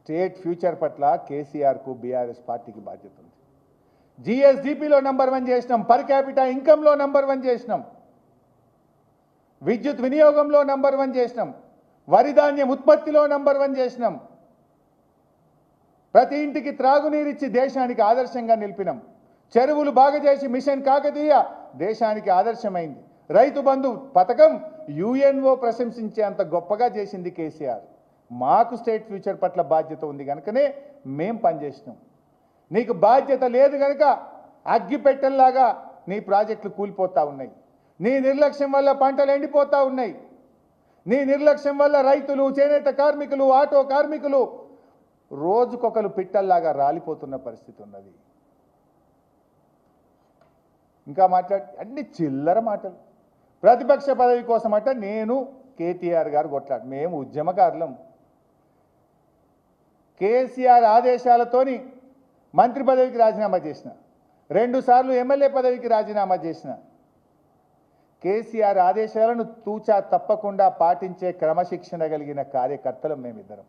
State future పట్ల కేసీఆర్కు BRS పార్టీకి బాధ్యత ఉంది. జిఎస్డిపిలో నంబర్ 1 చేసినాం, పర్ క్యాపిటా ఇన్కంలో నంబర్ 1 చేసినాం, విద్యుత్ వినియోగంలో నంబర్ 1 చేసినాం, వరి ధాన్యం ఉత్పత్తిలో నంబర్ 1 చేసినాం, ప్రతి ఇంటికి త్రాగునీరిచ్చి దేశానికి ఆదర్శంగా నిలిపినాం, చెరువులు బాగా చేసి మిషన్ కాకతీయ దేశానికి ఆదర్శమైంది, రైతు బంధు పథకం యుఎన్ఓ ప్రశంసించే అంత గొప్పగా చేసింది కేసీఆర్. మాకు స్టేట్ ఫ్యూచర్ పట్ల బాధ్యత ఉంది కనుకనే మేం పనిచేసినాం. నీకు బాధ్యత లేదు కనుక అగ్గిపెట్టెల్లాగా నీ ప్రాజెక్టులు కూలిపోతూ ఉన్నాయి, నీ నిర్లక్ష్యం వల్ల పంటలు ఎండిపోతూ ఉన్నాయి, నీ నిర్లక్ష్యం వల్ల రైతులు, చేనేత కార్మికులు, ఆటో కార్మికులు రోజుకొకరు పిట్టల్లాగా రాలిపోతున్న పరిస్థితి ఉన్నది. ఇంకా అన్ని చిల్లర మాటలు. ప్రతిపక్ష పదవి కోసం నేను కేటీఆర్ గారు కొట్లాడు, మేము ఉద్యమకారులం. కేసీఆర్ ఆదేశాలతోని మంత్రి పదవికి రాజీనామా చేసిన, 2 సార్లు ఎమ్మెల్యే పదవికి రాజీనామా చేసిన. కేసీఆర్ ఆదేశాలను తూచా తప్పకుండా పాటించే క్రమశిక్షణ కలిగిన కార్యకర్తలం మేమిద్దరం.